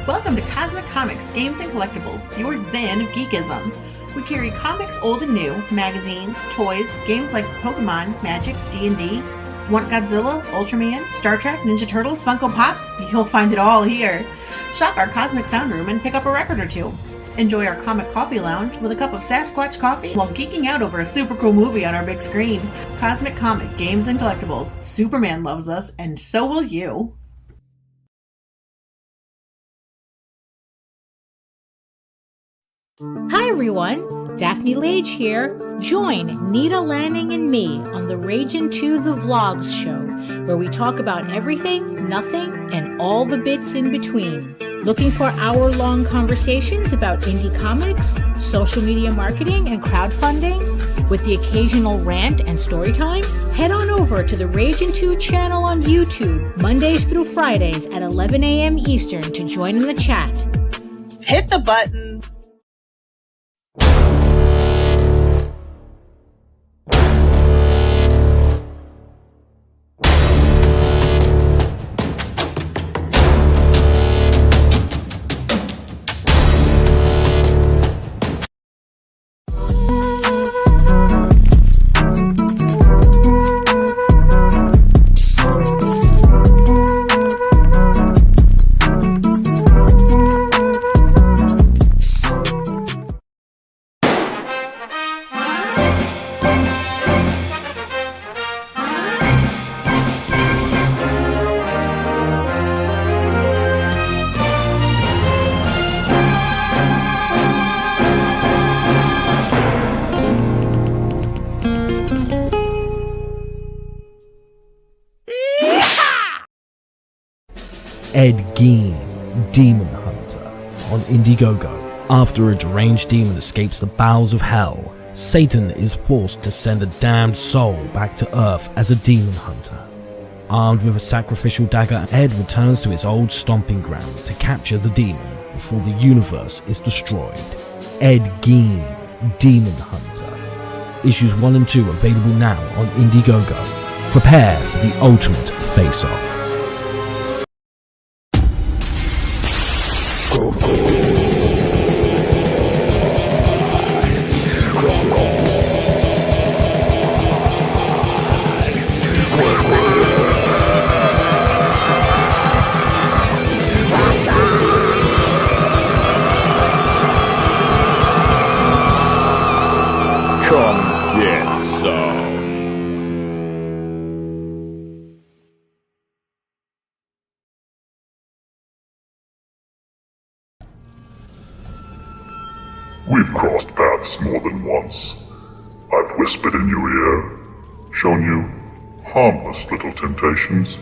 Welcome to Cosmic Comics, Games and Collectibles, your zen of geekism. We carry comics old and new, magazines, toys, games like Pokemon, Magic, D&D. Want Godzilla, Ultraman, Star Trek, Ninja Turtles, Funko Pops? You'll find it all here. Shop our Cosmic Sound Room and pick up a record or two. Enjoy our Comic Coffee Lounge with a cup of Sasquatch coffee while geeking out over a super cool movie on our big screen. Cosmic Comic, Games and Collectibles. Superman loves us, and so will you. Hi everyone, Daphne Lage here. Join Nita Lanning and me on the Rage Into the Vlogs show, where we talk about everything, nothing, and all the bits in between. Looking for hour-long conversations about indie comics, social media marketing, and crowdfunding, with the occasional rant and story time? Head on over to the Rage Into channel on YouTube, Mondays through Fridays at 11 a.m. Eastern to join in the chat. Hit the button. Ed Gein, Demon Hunter, on Indiegogo. After a deranged demon escapes the bowels of hell, Satan is forced to send a damned soul back to Earth as a demon hunter. Armed with a sacrificial dagger, Ed returns to his old stomping ground to capture the demon before the universe is destroyed. Ed Gein, Demon Hunter. Issues 1 and 2 available now on Indiegogo. Prepare for the ultimate face-off. Come get some. We've crossed paths more than once. I've whispered in your ear, shown you harmless little temptations.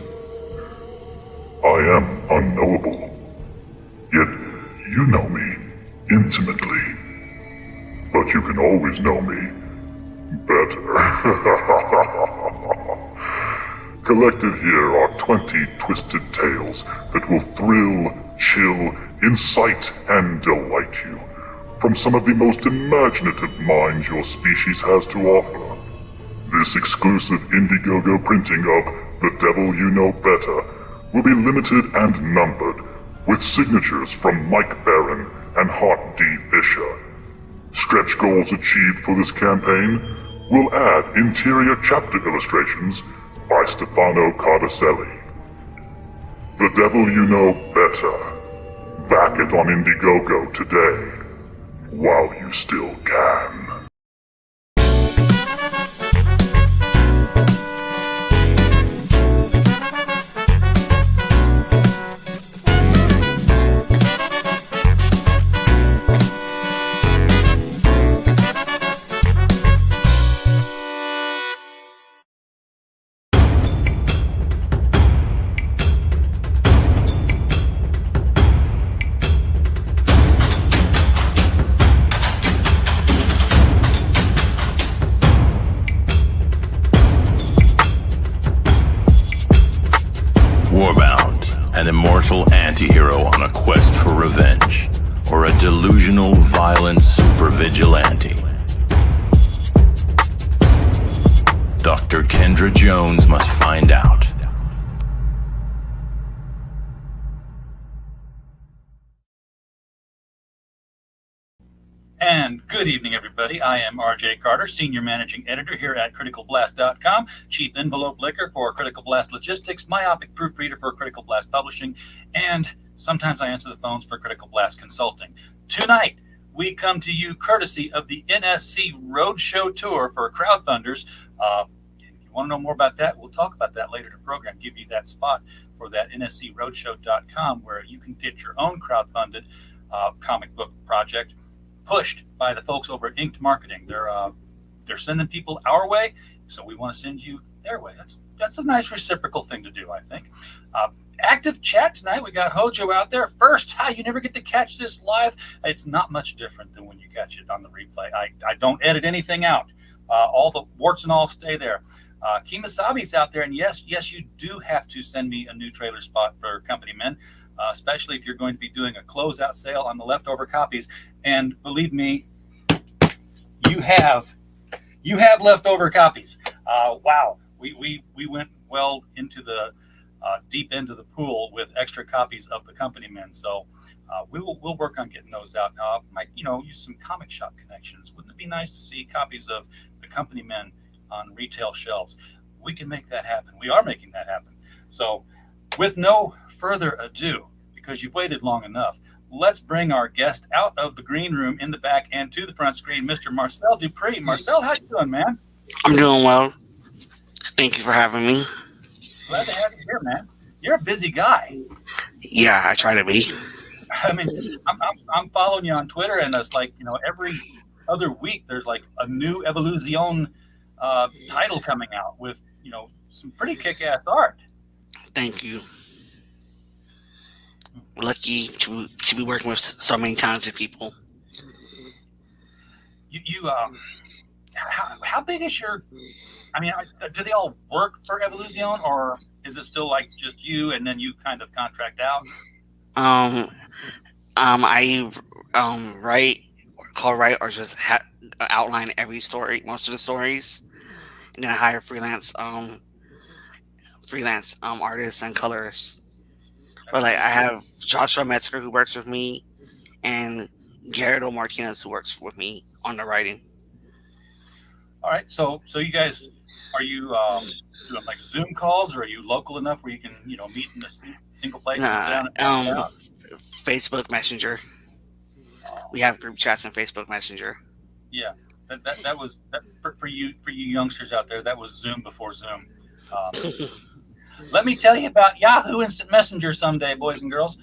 I am unknowable, yet you know me intimately. But you can always know me better. Collected here are 20 twisted tales that will thrill, chill, incite, and delight you from some of the most imaginative minds your species has to offer. This exclusive Indiegogo printing of The Devil You Know Better will be limited and numbered, with signatures from Mike Barron and Hart D. Fisher. Stretch goals achieved for this campaign will add interior chapter illustrations by Stefano Cardacelli. The Devil You Know Better. Back it on Indiegogo today, while you still can. Warbound, an immortal anti-hero on a quest for revenge, or a delusional, violent super vigilante. Dr. Kendra Jones must find out. And good evening, everybody. I am RJ Carter, Senior Managing Editor here at CriticalBlast.com, Chief Envelope Licker for Critical Blast Logistics, Myopic Proofreader for Critical Blast Publishing, and sometimes I answer the phones for Critical Blast Consulting. Tonight, we come to you courtesy of the NSC Roadshow Tour for crowdfunders. If you want to know more about that, we'll talk about that later in the program, give you that spot for that nscroadshow.com where you can get your own crowdfunded comic book project pushed by the folks over at Inked Marketing. They're sending people our way, so we want to send you their way. That's a nice reciprocal thing to do, I think. Active chat tonight. We got Hojo out there. First, you never get to catch this live. It's not much different than when you catch it on the replay. I don't edit anything out. All the warts and all stay there. Kimasabi's out there, and yes, you do have to send me a new trailer spot for Company Men. Especially if you're going to be doing a closeout sale on the leftover copies. And believe me, you have leftover copies. Wow, we went well into the deep end of the pool with extra copies of the Company Men. So we'll work on getting those out. Might use some comic shop connections. Wouldn't it be nice to see copies of the Company Men on retail shelves? We can make that happen. We are making that happen. So with no further ado, because you've waited long enough, let's bring our guest out of the green room in the back and to the front screen, Mr. Marcel Dupree. Marcel, how you doing, man? I'm doing well. Thank you for having me. Glad to have you here, man. You're a busy guy. Yeah, I try to be. I mean, I'm following you on Twitter, and it's like, every other week there's like a new Evolution title coming out with, some pretty kick-ass art. Thank you. Lucky to be working with so many talented people. How big is your? I mean, do they all work for Evolution, or is it still like just you and then you kind of contract out? I write, co-write, or just outline every story, most of the stories, and then I hire freelance artists and colorists. But like I have Joshua Metzger who works with me, and Gerardo Martinez who works with me on the writing. All right, so you guys, are you doing like Zoom calls, or are you local enough where you can meet in a single place? Facebook Messenger. We have group chats on Facebook Messenger. Yeah, that was for you youngsters out there. That was Zoom before Zoom. Let me tell you about Yahoo Instant Messenger someday, boys and girls.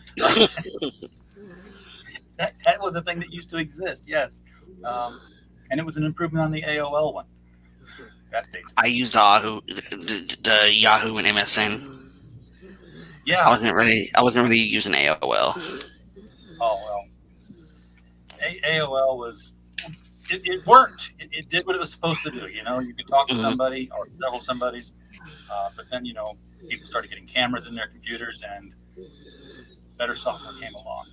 That was a thing that used to exist, yes. And it was an improvement on the AOL one. I used the Yahoo and MSN. Yeah. I wasn't really using AOL. Oh, well. AOL was... It worked. It did what it was supposed to do. You could talk to somebody or several somebodies, but then people started getting cameras in their computers, and better software came along.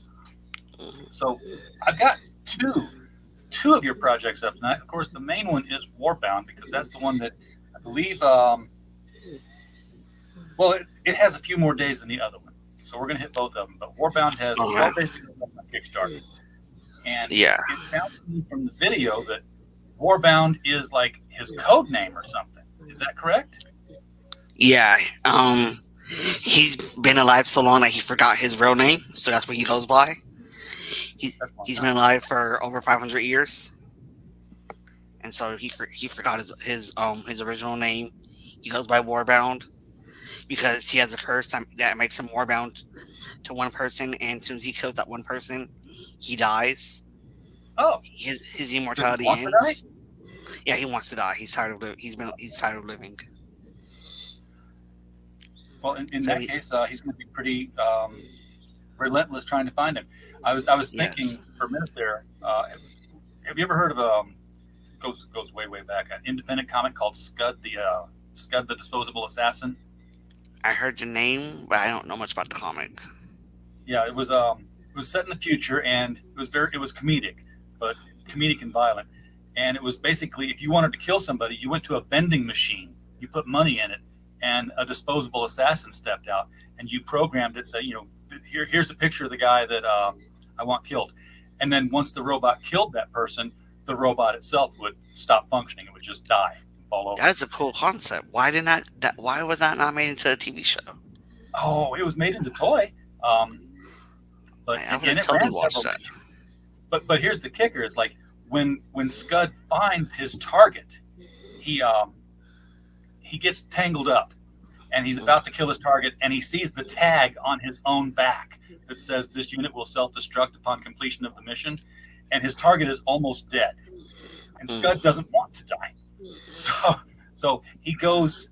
So I've got two of your projects up tonight. Of course, the main one is Warbound, because that's the one that I believe. It has a few more days than the other one, so we're going to hit both of them. But Warbound has 12 days to go on Kickstarter. And it sounds to me from the video that Warbound is like his code name or something. Is that correct? Yeah. He's been alive so long that he forgot his real name, so that's what he goes by. He's been alive for over 500 years, and so he forgot his original name. He goes by Warbound because he has a curse that makes him warbound to one person, and as soon as he kills that one person, he dies. Oh, his immortality ends. Yeah, he wants to die. He's tired of living. Well, in that case, he's going to be pretty relentless trying to find him. I was thinking for a minute there. Have you ever heard of goes way back, an independent comic called Scud the Disposable Assassin? I heard the name, but I don't know much about the comic. Yeah, it was set in the future, and it was comedic, but comedic and violent. And it was basically, if you wanted to kill somebody, you went to a vending machine, you put money in it, and a disposable assassin stepped out, and you programmed it, say, here's a picture of the guy that I want killed. And then once the robot killed that person, the robot itself would stop functioning. It would just die, fall over. That's a cool concept. Why was that not made into a TV show? Oh, it was made into toy. But I would again, have it totally ran watched several. that. But here's the kicker: it's like when Scud finds his target, he gets tangled up, and he's about to kill his target, and he sees the tag on his own back that says this unit will self-destruct upon completion of the mission, and his target is almost dead, and Scud doesn't want to die, so he goes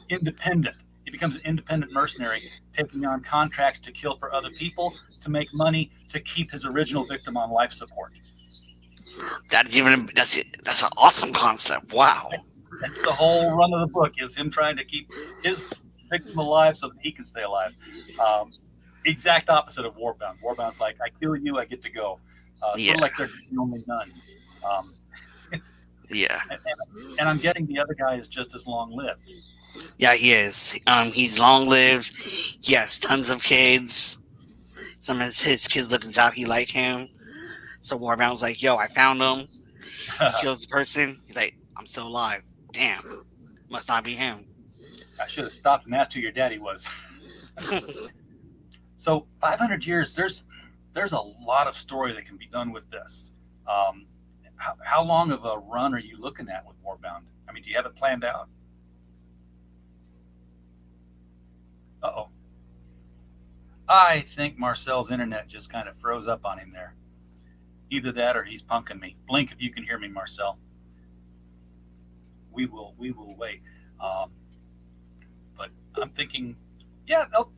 independent. He becomes an independent mercenary, taking on contracts to kill for other people to make money to keep his original victim on life support. That's an awesome concept. Wow. That's the whole run of the book, is him trying to keep his victim alive so that he can stay alive. Exact opposite of Warbound. Warbound's like, I kill you, I get to go. Sort of like they're the only none. Yeah. And I'm guessing the other guy is just as long-lived. Yeah, he is. He's long-lived. He has tons of kids. Some of his kids look exactly like him. So Warbound's like, yo, I found him. He kills the person. He's like, I'm still alive. Damn. Must not be him. I should have stopped and asked who your daddy was. So 500 years, there's a lot of story that can be done with this. How long of a run are you looking at with Warbound? I mean, do you have it planned out? Uh-oh. I think Marcel's internet just kind of froze up on him there. Either that or he's punking me. Blink if you can hear me, Marcel. We will wait. But I'm thinking, yeah, oh,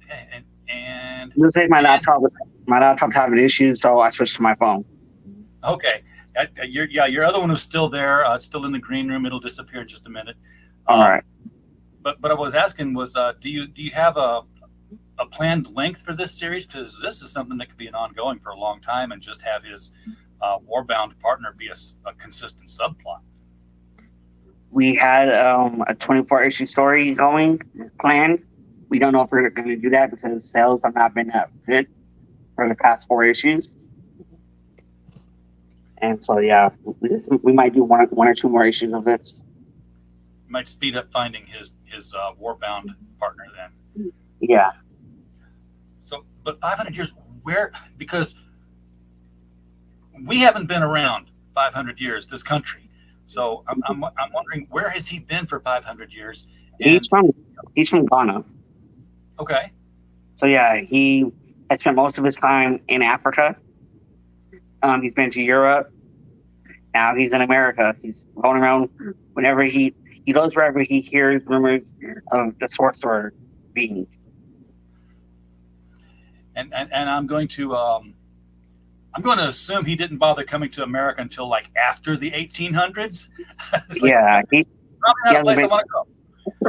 and This is my laptop. My laptop's having issues, so I switched to my phone. okay. Your other one was still there. It's still in the green room. It'll disappear in just a minute. All right. But I was asking was, do you have a planned length for this series? Because this is something that could be an ongoing for a long time, and just have his Warbound partner be a consistent subplot. We had a 24-issue story going planned. We don't know if we're going to do that because sales have not been that good for the past 4 issues. And so, yeah, we might do one or two more issues of this. Might speed up finding his Warbound partner then. Yeah. So, but 500 years, where? Because we haven't been around 500 years, this country. So I'm wondering, where has he been for 500 years? And, He's from Ghana. Okay. So yeah, he has spent most of his time in Africa. He's been to Europe. Now he's in America. He's going around whenever he goes wherever he hears rumors of the sorcerer being. And I'm going to assume he didn't bother coming to America until like after the 1800s. Yeah, he's probably not a place I want to go.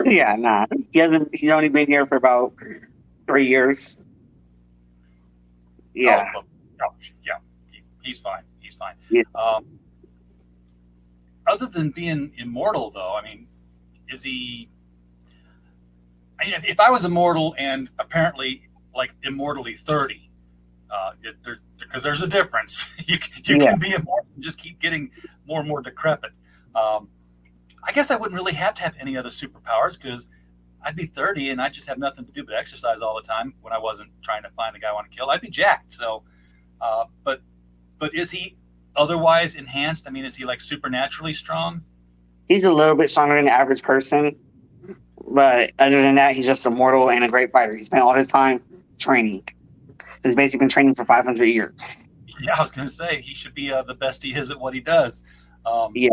Yeah, nah. He's only been here for about 3 years. Yeah. Yeah. He's fine. Yeah. Other than being immortal, though, I mean, is he? I mean, if I was immortal and apparently like immortally 30, because there's a difference. you can be immortal and just keep getting more and more decrepit. I guess I wouldn't really have to have any other superpowers because I'd be 30 and I'd just have nothing to do but exercise all the time when I wasn't trying to find the guy I want to kill. I'd be jacked. So, but is he otherwise enhanced? I mean, is he like supernaturally strong? He's a little bit stronger than the average person, but other than that, he's just immortal and a great fighter. He spent all his time training. He's basically been training for 500 years. Yeah, I was going to say he should be the best he is at what he does. Yeah.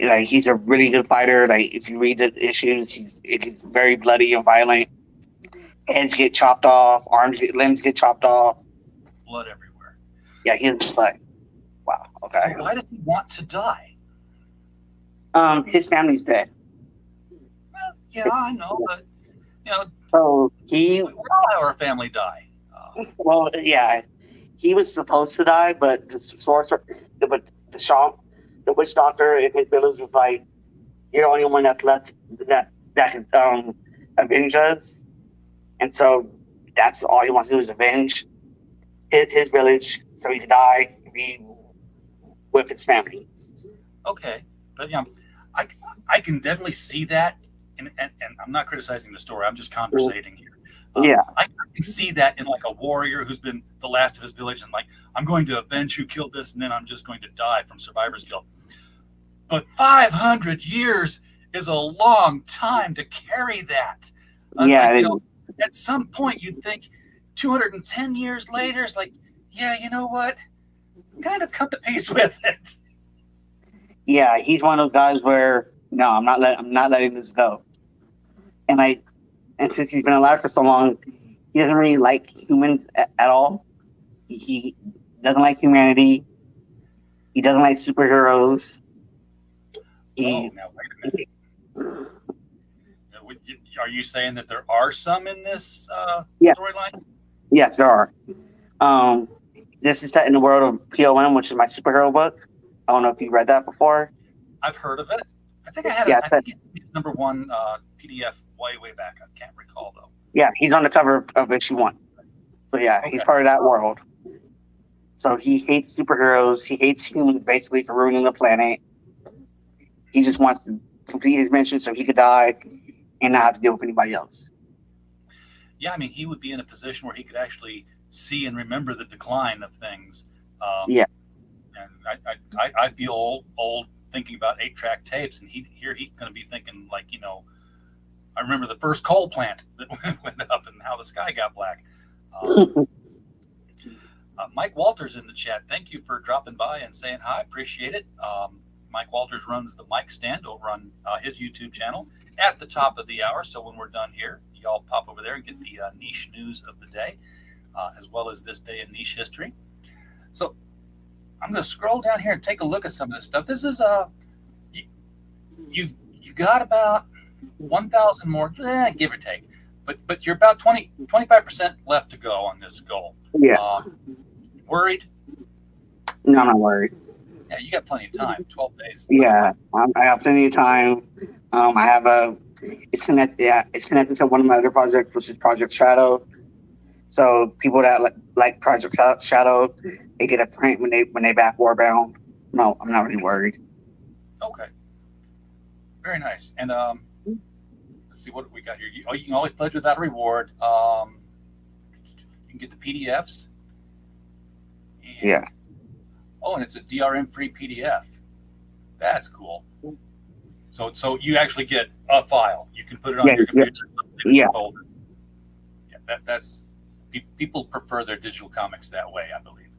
Like, he's a really good fighter. Like, if you read the issues, he's very bloody and violent. Heads get chopped off, limbs get chopped off. Blood everywhere. Yeah, he's like, wow. Okay. So why does he want to die? His family's dead. Well, yeah, I know, but so we all have our family die. Well, yeah, he was supposed to die, but the sorcerer, the witch doctor in his village was like, "You're the only one that's left that can avenge us." And so that's all he wants to do is avenge his village so he could die and be with his family. Okay, but I can definitely see that, and I'm not criticizing the story. I'm just conversating here. Yeah. I can see that in like a warrior who's been the last of his village, and like, I'm going to avenge who killed this, and then I'm just going to die from survivor's guilt. But 500 years is a long time to carry that. At some point, you'd think 210 years later, it's like, yeah, you know what? Kind of come to peace with it. Yeah, he's one of those guys where no, I'm not letting this go. And since he's been alive for so long, he doesn't really like humans at all. He doesn't like humanity. He doesn't like superheroes. Now wait a minute. Are you saying that there are some in this storyline? Yes, there are. This is set in the world of POM, which is my superhero book. I don't know if you read that before. I've heard of it. I think I had I think it's number 1 PDF way back. I can't recall though. Yeah, he's on the cover of issue 1. So yeah, He's part of that world. So he hates superheroes. He hates humans basically for ruining the planet. He just wants to complete his mission so he could die and not have to deal with anybody else. Yeah, I mean, he would be in a position where he could actually see and remember the decline of things. Yeah. And I feel old thinking about 8-track tapes, and he's going to be thinking like, I remember the first coal plant that went up and how the sky got black. Mike Walters in the chat. Thank you for dropping by and saying hi. Appreciate it. Mike Walters runs the Mic Stand over on his YouTube channel at the top of the hour. So when we're done here, y'all pop over there and get the niche news of the day, as well as this day in niche history. So I'm going to scroll down here and take a look at some of this stuff. This is you got about 1,000 more, give or take, but you're about 25% left to go on this goal. Yeah. Worried? No, I'm not worried. Yeah, you got plenty of time. 12 days. Yeah, I have plenty of time. I have it's connected to one of my other projects, which is Project Shadow. So people that like Project Shadow, they get a print when they back Warbound. No, I'm not really worried. Okay. Very nice. And let's see what we got here. You can always pledge without a reward. You can get the PDFs. Yeah. Oh, and it's a DRM-free PDF. That's cool. So you actually get a file. You can put it on your computer. Yeah. Folder. Yeah. That's people prefer their digital comics that way, I believe.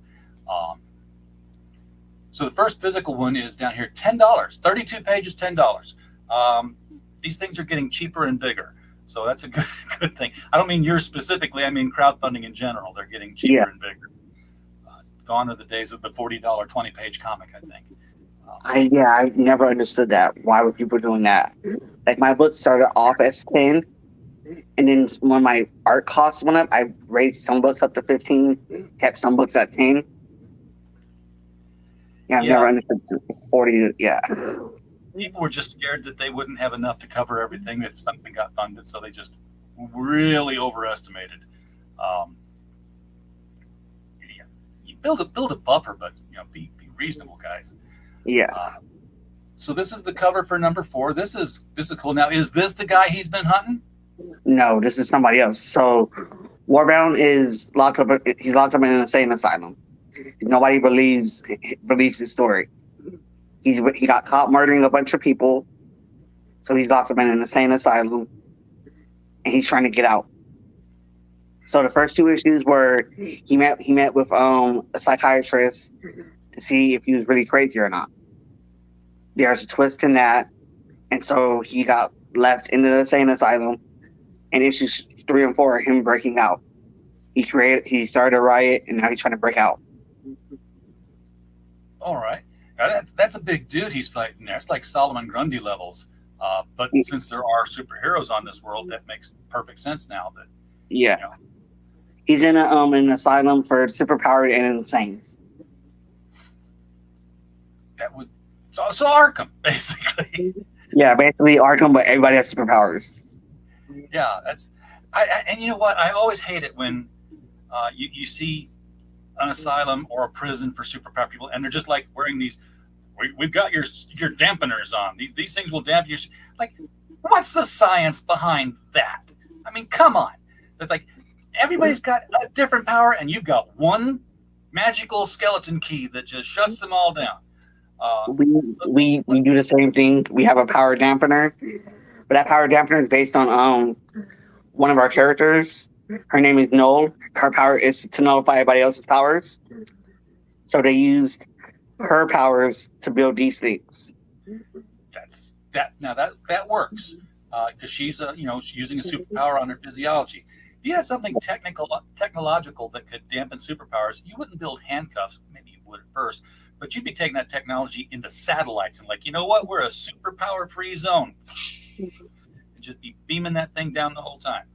So the first physical one is down here, $10. 32 pages, $10. These things are getting cheaper and bigger, so that's a good thing. I don't mean yours specifically. I mean crowdfunding in general. They're getting cheaper and bigger. Gone are the days of the $40 20-page comic, I think. I never understood that. Why were people doing that? Like my book started off as 10, and then when my art costs went up, I raised some books up to 15, kept some books at 10. Yeah, I've never understood 40. Yeah. People were just scared that they wouldn't have enough to cover everything if something got funded, so they just really overestimated. You build a buffer, but be reasonable, guys. Yeah. So this is the cover for number 4. This is cool. Now, is this the guy he's been hunting? No, this is somebody else. So Warbound is locked up. He's locked up in an insane asylum. Nobody believes his story. He got caught murdering a bunch of people, so he's locked up in an insane asylum, and he's trying to get out. So the first 2 issues were he met with a psychiatrist to see if he was really crazy or not. There's a twist in that, and so he got left in the insane asylum. And issues 3 and 4 are him breaking out. He started a riot, and now he's trying to break out. All right. Now that's a big dude he's fighting there. It's like Solomon Grundy levels. But since there are superheroes on this world, that makes perfect sense now. He's in an asylum for superpowered and insane. That would so Arkham, basically. Yeah, basically Arkham, but everybody has superpowers. Yeah, And you know what? I always hate it when you see an asylum or a prison for superpowered people, and they're just like wearing these. We've got your dampeners on. These things will dampen your. Like, what's the science behind that? I mean, come on. It's like everybody's got a different power, and you've got one magical skeleton key that just shuts them all down. We do the same thing. We have a power dampener, but that power dampener is based on one of our characters. Her name is Noel. Her power is to nullify everybody else's powers. So they used her powers to build these things. That works because she's using a superpower on her physiology. If you had something technological that could dampen superpowers, you wouldn't build handcuffs. Maybe you would at first, but you'd be taking that technology into satellites and like, you know what? We're a superpower free zone. And just be beaming that thing down the whole time.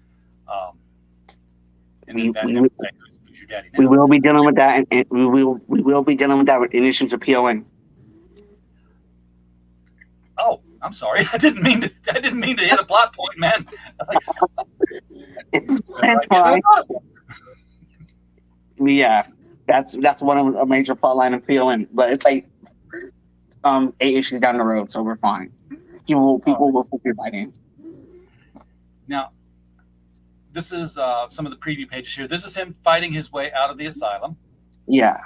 And then Batman would say, who's your daddy now? We will be dealing with that, and we will be dealing with that with Initiative to PON. Oh, I'm sorry. I didn't mean to hit a plot point, man. That's fine. Yeah, that's one of a major plot line of PON, but it's like 8 issues down the road, so we're fine. People will figure by then. Now, this is some of the preview pages here. This is him fighting his way out of the asylum. Yeah.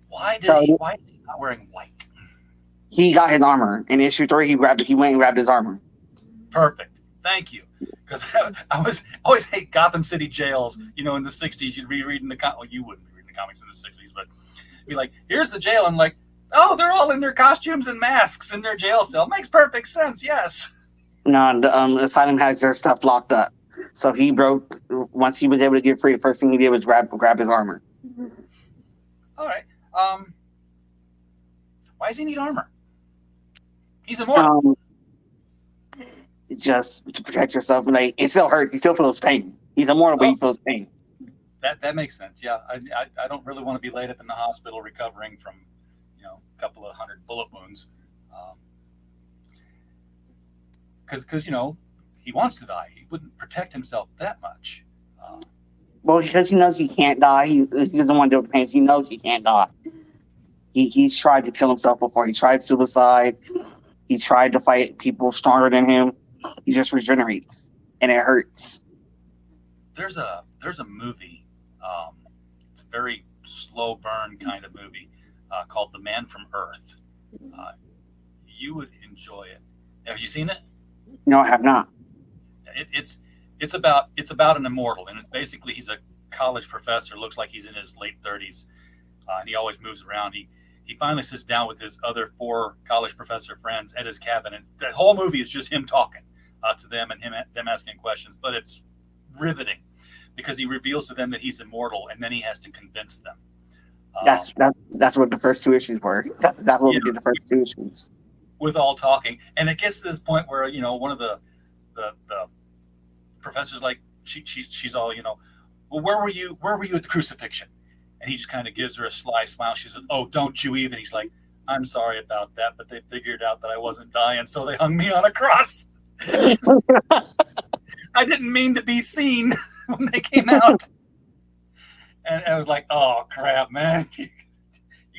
Why is he not wearing white? He got his armor. In issue 3, he went and grabbed his armor. Perfect. Thank you. Because I always hate Gotham City jails. You know, in the 60s, you'd be reading you wouldn't be reading the comics in the 60s, but be like, here's the jail. I'm like, oh, they're all in their costumes and masks in their jail cell. Makes perfect sense. Yes. No, the asylum has their stuff locked up. So once he was able to get free, the first thing he did was grab his armor. All right. Why does he need armor? He's immortal. Just to protect yourself. Like, it still hurts. He still feels pain. He's immortal, but he feels pain. That makes sense. Yeah, I don't really want to be laid up in the hospital recovering from, a couple of 100 bullet wounds. Because he wants to die. He wouldn't protect himself that much. Well, because he knows he can't die. He doesn't want to do the pain. He knows he can't die. He's tried to kill himself before. He tried suicide. He tried to fight people stronger than him. He just regenerates, and it hurts. There's a movie. It's a very slow burn kind of movie called The Man from Earth. You would enjoy it. Have you seen it? No, I have not. It's about an immortal, and basically he's a college professor. Looks like he's in his late 30s, and he always moves around. He finally sits down with his other 4 college professor friends at his cabin, and the whole movie is just him talking to them and them asking questions. But it's riveting because he reveals to them that he's immortal, and then he has to convince them. That's what the first 2 issues were. That's what we did the first 2 issues. With all talking, and it gets to this point where one of the professors, like she's all well, where were you at the crucifixion? And he just kind of gives her a sly smile. She says, oh, don't you even? He's like, I'm sorry about that, but they figured out that I wasn't dying, so they hung me on a cross. I didn't mean to be seen when they came out. And I was like, oh crap, man, you're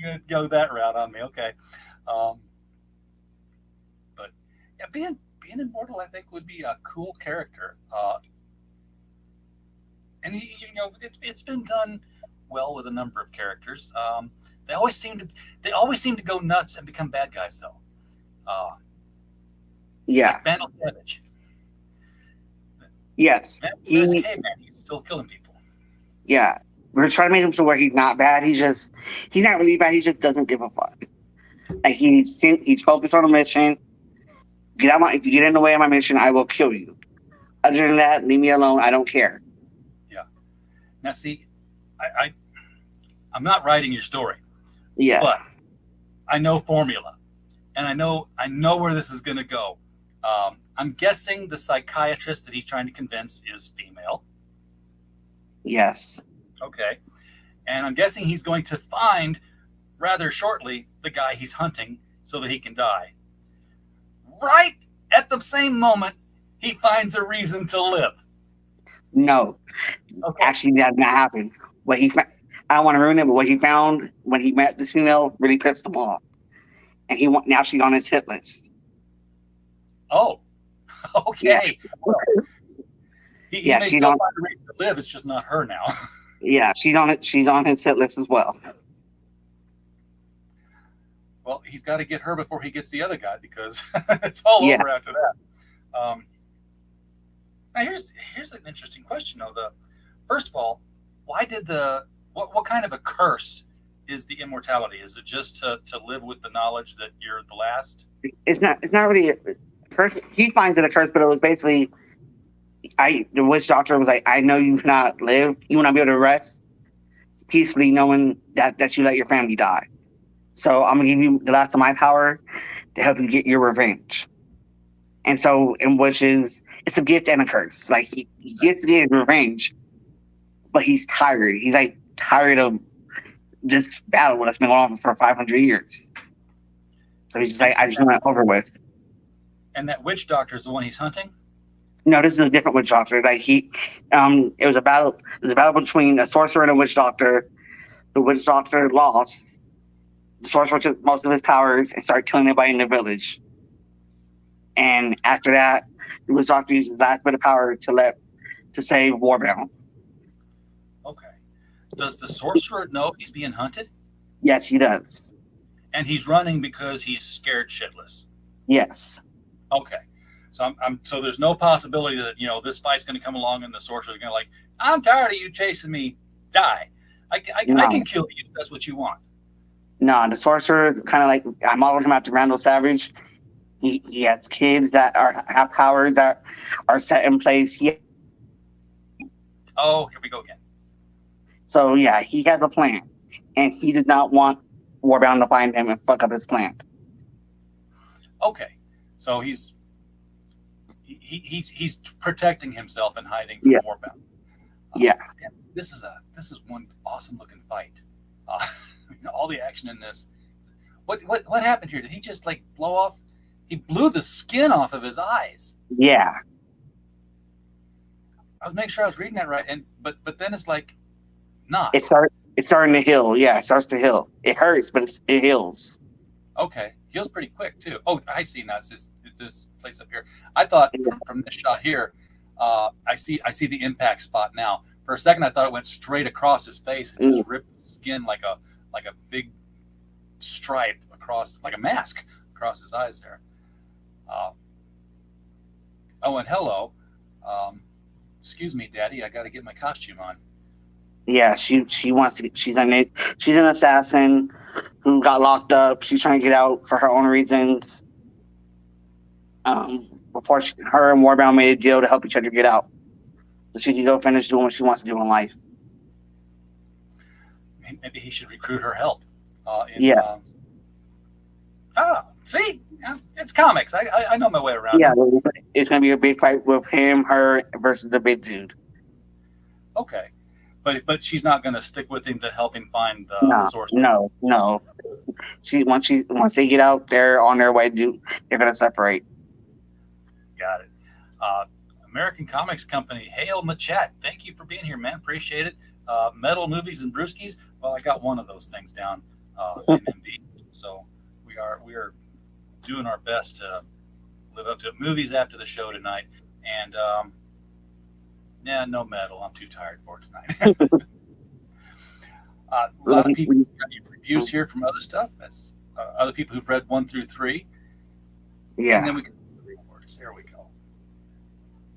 gonna go that route on me, okay? But yeah, being immortal, I think, would be a cool character. And it's been done well with a number of characters. They always seem to go nuts and become bad guys, though. Yeah. Like Vandal Savage. Yes. He's a caveman. He's still killing people. Yeah. We're trying to make him to where he's not bad. He's not really bad. He just doesn't give a fuck. Like, he's focused on a mission. If you get in the way of my mission, I will kill you. Other than that, leave me alone. I don't care. Yeah. Now, see, I'm not writing your story. Yeah. But I know formula, and I know where this is going to go. I'm guessing the psychiatrist that he's trying to convince is female. Yes. Okay. And I'm guessing he's going to find rather shortly the guy he's hunting so that he can die. Right at the same moment, He finds a reason to live. No, Okay. actually, that did not happen. What he found, I don't want to ruin it, but what he found when he met this female really pissed him off, and now she's on his hit list. Oh, okay. Yeah. He Yeah, may she's still on. find a reason to live. It's just not her now. Yeah, she's on it. She's on his hit list as well. Well, he's got to get her before he gets the other guy because it's all Yeah. over after that. Now here's an interesting question though. First of all, why did what kind of a curse is the immortality? Is it just to live with the knowledge that you're the last? It's not really a curse. He finds it a curse, but it was basically the witch doctor was like, I know you cannot live. You want to be able to rest peacefully knowing that you let your family die. So I'm gonna give you the last of my power to help you get your revenge. And so, it's a gift and a curse. Like he gets to get his revenge, but he's tired. He's like tired of this battle that's been going on for 500 years. So he's just like, I just want it over with. And that witch doctor is the one he's hunting? No, this is a different witch doctor. Like it was a battle. It was a battle between a sorcerer and a witch doctor. The witch doctor lost. The sorcerer took most of his powers and started killing everybody in the village. And after that, the witch doctor used his last bit of power to save Warbound. Okay. Does the sorcerer know he's being hunted? Yes, he does. And he's running because he's scared shitless. Yes. Okay. So so there's no possibility that, this fight's going to come along and the sorcerer's going to like, I'm tired of you chasing me. Die. I can kill you if that's what you want. No, the sorcerer kind of like, I modeled him after Randall Savage. He has kids that have powers that are set in place. Oh, here we go again. So yeah, he has a plan, and he did not want Warbound to find him and fuck up his plan. Okay, so he's protecting himself and hiding from Warbound. Yeah. This is one awesome looking fight. All the action in this. What happened here? Did he just like blow off? He blew the skin off of his eyes. Yeah. I was making sure I was reading that right, but then it's like, not. It's starting to heal. Yeah, it starts to heal. It hurts, but it heals. Okay, heals pretty quick too. Oh, I see now. It's this place up here. I thought from this shot here, I see the impact spot now. For a second, I thought it went straight across his face and just ripped the skin like a big stripe across, like a mask across his eyes there. Oh, and hello. Excuse me, Daddy. I got to get my costume on. Yeah, she wants to. She's an assassin who got locked up. She's trying to get out for her own reasons. Before her and Warbound made a deal to help each other get out, so she can go finish doing what she wants to do in life. Maybe he should recruit her help. See, it's comics. I know my way around. Yeah, it's gonna be a big fight with him, her versus the big dude. Okay, but she's not gonna stick with him to help him find the source. No. Once they get out, they're on their way. They're gonna separate. Got it. American Comics Company, Hail Machat. Thank you for being here, man. Appreciate it. Metal Movies and Brewskis. Well, I got one of those things down in MV. So we are doing our best to live up to it. Movies after the show tonight. And no metal. I'm too tired for it tonight. A lot of people got your reviews here from other stuff. That's other people who've read 1 through 3. Yeah. And then we can reports. There we go.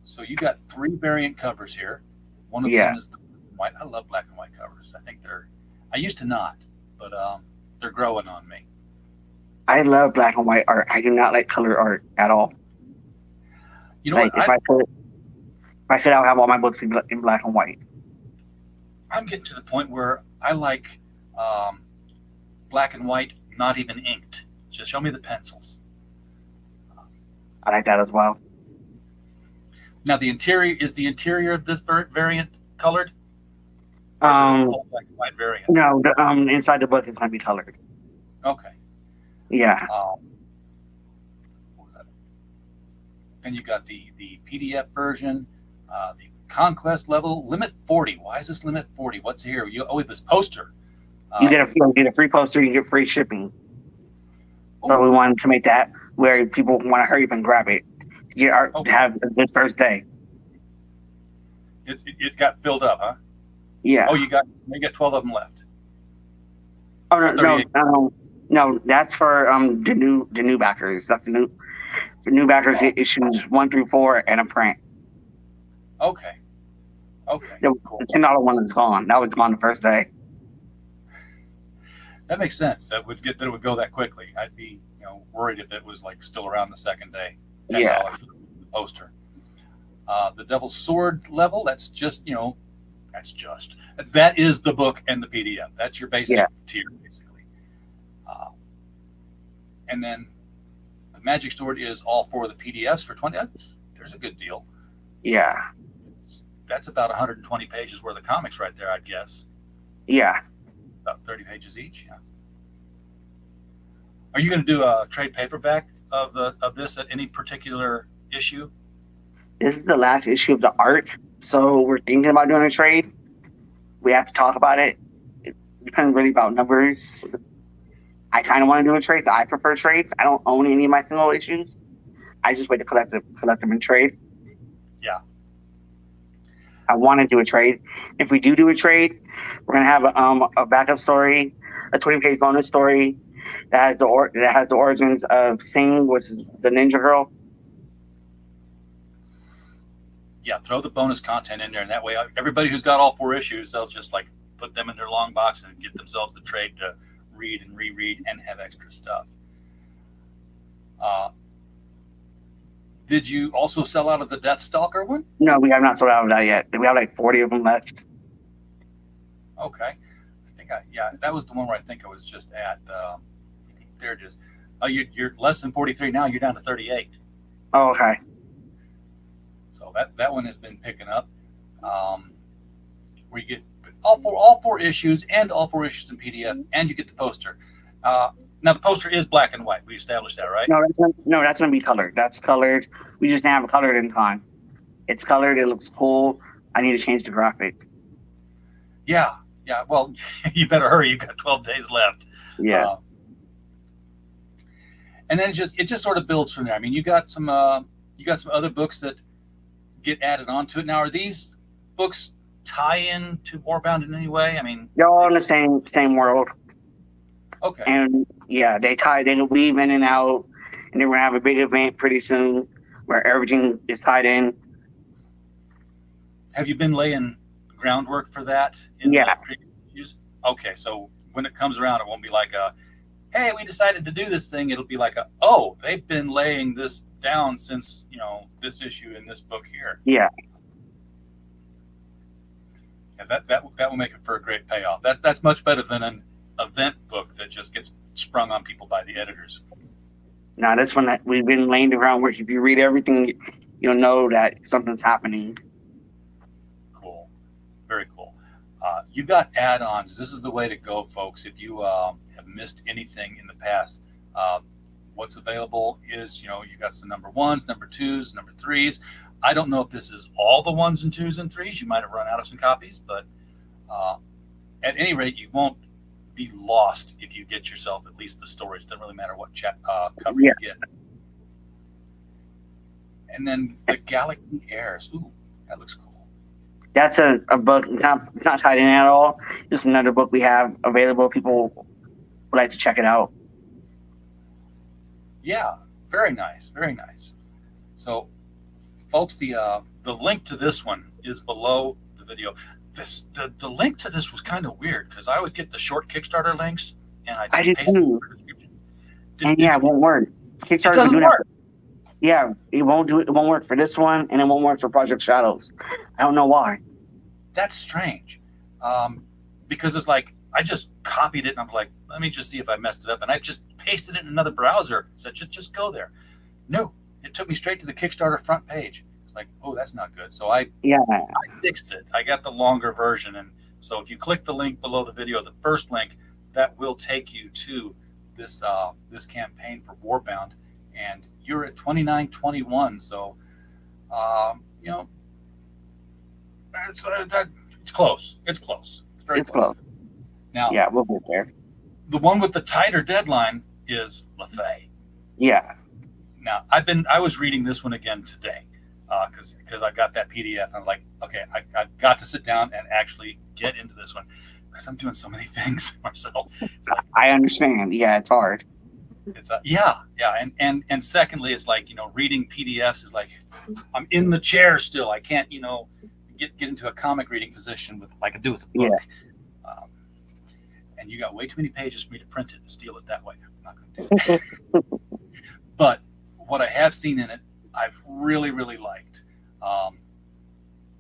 So you got 3 variant covers here. One of them is the white. I love black and white covers. I used to not, but they're growing on me. I love black and white art. I do not like color art at all. You know what? If I could, I'll have all my books in black and white. I'm getting to the point where I like black and white, not even inked. Just show me the pencils. I like that as well. Now, the interior of this variant colored? Or is it a full black and white variant? No, inside the book is going to be colored. Okay. Yeah. What was that? Then you got the PDF version, the Conquest level, limit 40. Why is this limit 40? What's here? This poster. You get a free poster, you get free shipping. So we wanted to make that where people want to hurry up and grab it. Have this first day. It got filled up, huh? Yeah. Oh, you got 12 of them left. Oh no, that's for the new backers. That's the new backers issues 1 through 4 and a print. Okay. Cool. The $10 one is gone. That was gone the first day. That makes sense. That it would go that quickly. I'd be worried if it was like still around the second day. $10 for the poster. The Devil's Sword level. That is the book and the PDF. That's your basic tier, basically. And then the Magic Sword is all 4 of the PDFs for 20. There's a good deal. Yeah. That's about 120 pages worth of comics right there, I'd guess. Yeah. About 30 pages each. Yeah. Are you going to do a trade paperback of this at any particular issue? This is the last issue of the art, so we're thinking about doing a trade. We have to talk about it. It depends really about numbers. I kind of want to do a trade. So I prefer trades. I don't own any of my single issues. I just wait to collect them in trade. Yeah. I want to do a trade. If we do a trade, we're gonna have a backup story, a 20-page bonus story that has the origins of Sing, which is the ninja girl. Yeah, throw the bonus content in there, and that way everybody who's got all 4 issues, they'll just like put them in their long box and get themselves the trade to read and reread and have extra stuff. Did you also sell out of the Deathstalker one? No, we have not sold out of that yet. We have like 40 of them left. Okay. I think that was the one where I think I was just at. There it is. Oh, you're less than 43 now. You're down to 38. Oh, okay. So that one has been picking up. Where you get all four issues and all 4 issues in PDF, and you get the poster. Now the poster is black and white. We established that, right? No, that's going to be colored. That's colored. We just didn't have it colored in time. It's colored. It looks cool. I need to change the graphic. Yeah. Well, you better hurry. You've got 12 days left. Yeah. And then it just sort of builds from there. I mean, you got some other books that get added onto it. Now, are these books tie in to Warbound in any way? I mean, they're all in the same world. Okay. And yeah, they weave in and out, and then we're gonna have a big event pretty soon where everything is tied in. Have you been laying groundwork for that? Yeah. Okay, so when it comes around, it won't be like hey, we decided to do this thing. It'll be like oh, they've been laying this down since this issue in this book here. Yeah. Yeah, that will make it for a great payoff. That's much better than an event book that just gets sprung on people by the editors. Now, this one that we've been laying the groundwork. If you read everything, you'll know that something's happening. Cool. Very cool. You got add-ons. This is the way to go, folks. If you have missed anything in the past, what's available is, you got some number 1s, number 2s, number 3s. I don't know if this is all the 1s and 2s and 3s. You might have run out of some copies, but at any rate, you won't be lost if you get yourself at least the stories. Doesn't really matter what cover you get. And then the Galaxy Heirs. Ooh, that looks cool. That's a book. It's not tied in at all. Just another book we have available. People would like to check it out. Yeah, very nice, very nice. So, folks, the link to this one is below the video. The link to this was kind of weird because I always get the short Kickstarter links and I do paste too. the description. It won't work. Kickstarter doesn't work. Yeah, it won't work for this one, and it won't work for Project Shadows. I don't know why. That's strange. Because it's like I just copied it and I'm like, let me just see if I messed it up, and I just pasted it in another browser. Said just go there. No, it took me straight to the Kickstarter front page. It's like, oh, that's not good. So I fixed it. I got the longer version, and so if you click the link below the video, the first link, that will take you to this campaign for Warbound, and you're at 29.21. So, you know, it's close. It's close. It's very close. Now, yeah, we'll get there. The one with the tighter deadline is LaFay. Yeah. Now, I was reading this one again today because I got that PDF and I was like, okay, I got to sit down and actually get into this one because I'm doing so many things, Marcel. Like, I understand. Yeah, it's hard. It's yeah, and secondly, it's like, you know, reading PDFs is like I'm in the chair still. I can't, you know, get into a comic reading position with like I do with a book. Yeah. And you got way too many pages for me to print it and steal it that way. I'm not going to do it. But what I have seen in it, I've really, really liked.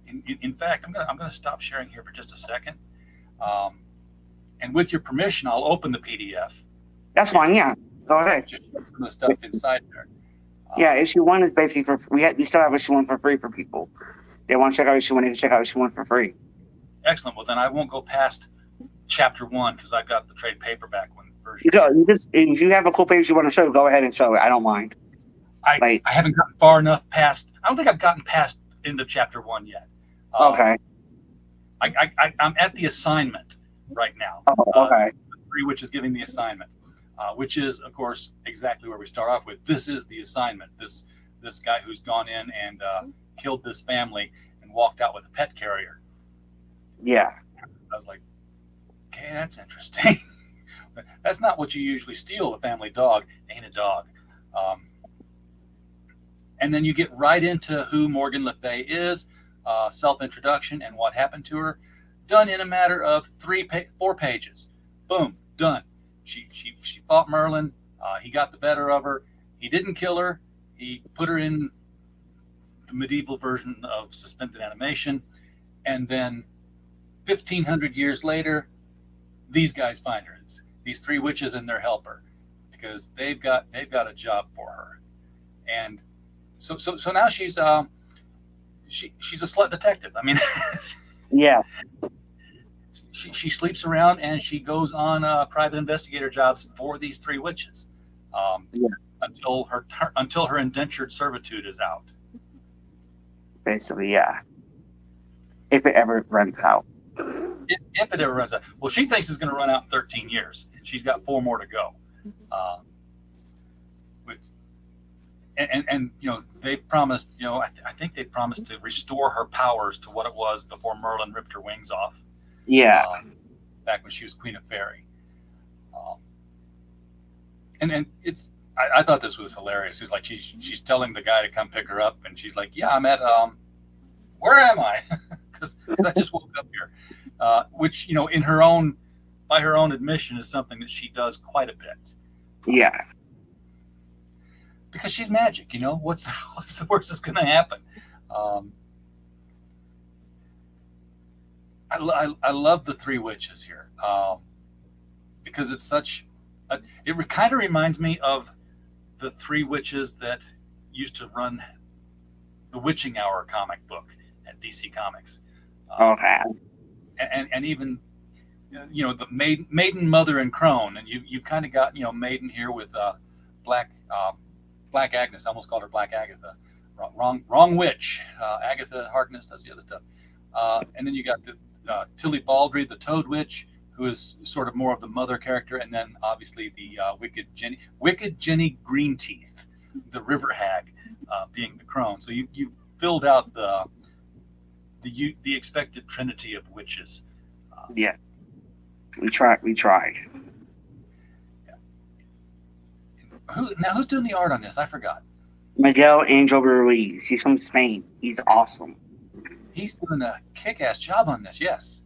In fact, I'm gonna stop sharing here for just a second. And with your permission, I'll open the PDF. That's fine. Yeah, go ahead. Just some of the stuff inside there. Yeah, issue 1 is basically for we still have issue 1 for free for people. They want to check out issue 1, they can check out issue 1 for free. Excellent. Well, then I won't go past chapter 1 because I've got the trade paperback one version. So if you have a cool page you want to show, go ahead and show it. I don't mind. I haven't gotten far enough past. I don't think I've gotten past into chapter 1 yet. Okay. I'm at the assignment right now. Oh, okay. The 3 Witches giving the assignment, which is, of course, exactly where we start off with. This is the assignment. This guy who's gone in and killed this family and walked out with a pet carrier. Yeah. I was like, okay, that's interesting. That's not what you usually steal, a family dog. Ain't a dog. And then you get right into who Morgan Le Fay is, self-introduction and what happened to her, done in a matter of 4 pages. Boom, done. She fought Merlin. He got the better of her. He didn't kill her. He put her in the medieval version of suspended animation. And then 1,500 years later, these guys find her. It's these 3 witches and their helper because they've got a job for her. And so now she's a slut detective. I mean, yeah. She sleeps around and she goes on private investigator jobs for these 3 witches until her indentured servitude is out. Basically, yeah. If it ever runs out. If it ever runs out. Well, she thinks it's going to run out in 13 years, and she's got 4 more to go. And you know, they promised, you know, I think they promised to restore her powers to what it was before Merlin ripped her wings off. Yeah. Back when she was Queen of Fairy. And it's, I thought this was hilarious. It's like she's telling the guy to come pick her up, and she's like, yeah, I'm at, where am I? Because I just woke up here. Which, you know, by her own admission, is something that she does quite a bit. Yeah. Because she's magic, you know. What's the worst that's going to happen? I love the 3 witches here because it's such. It kind of reminds me of the 3 witches that used to run the Witching Hour comic book at DC Comics. Okay. And even, you know, the Maiden, Mother, and Crone, and you kind of got, you know, Maiden here with Black Agnes. I almost called her Black Agatha. Wrong witch. Agatha Harkness does the other stuff. And then you got the Tilly Baldry, the Toad Witch, who is sort of more of the mother character, and then obviously the Wicked Jenny Greenteeth, the River Hag, being the crone. So you filled out the expected trinity of witches. Yeah, we tried. Yeah. Who's doing the art on this? I forgot. Miguel Angel Ruiz. He's from Spain. He's awesome. He's doing a kick-ass job on this. Yes,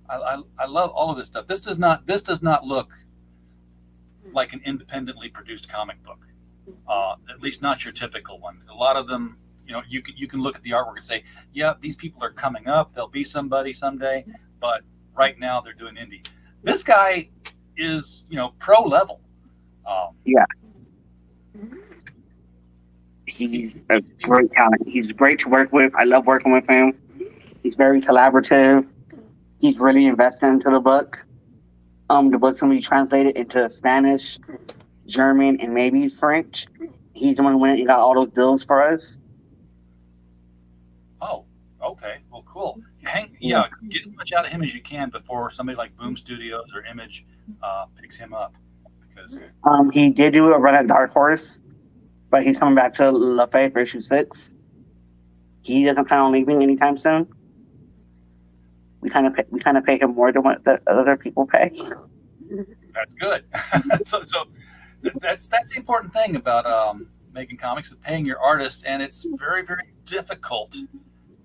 I love all of this stuff. This does not look like an independently produced comic book. At least not your typical one. A lot of them, you know, you can look at the artwork and say, yeah, these people are coming up. They'll be somebody someday. But right now they're doing indie. This guy is, you know, pro level. Yeah. He's a great talent. He's great to work with. I love working with him. He's very collaborative. He's really invested into the book. The book's going to be translated into Spanish, German, and maybe French. He's the one who went and got all those deals for us. Oh, okay. Well, cool. Get as much out of him as you can before somebody like Boom Studios or Image picks him up. Because he did do a run at Dark Horse, but he's coming back to LaFay for issue 6. He doesn't plan on leaving anytime soon. We kind of pay him more than what the other people pay. that's good. so that's the important thing about making comics, of paying your artists, and it's very, very difficult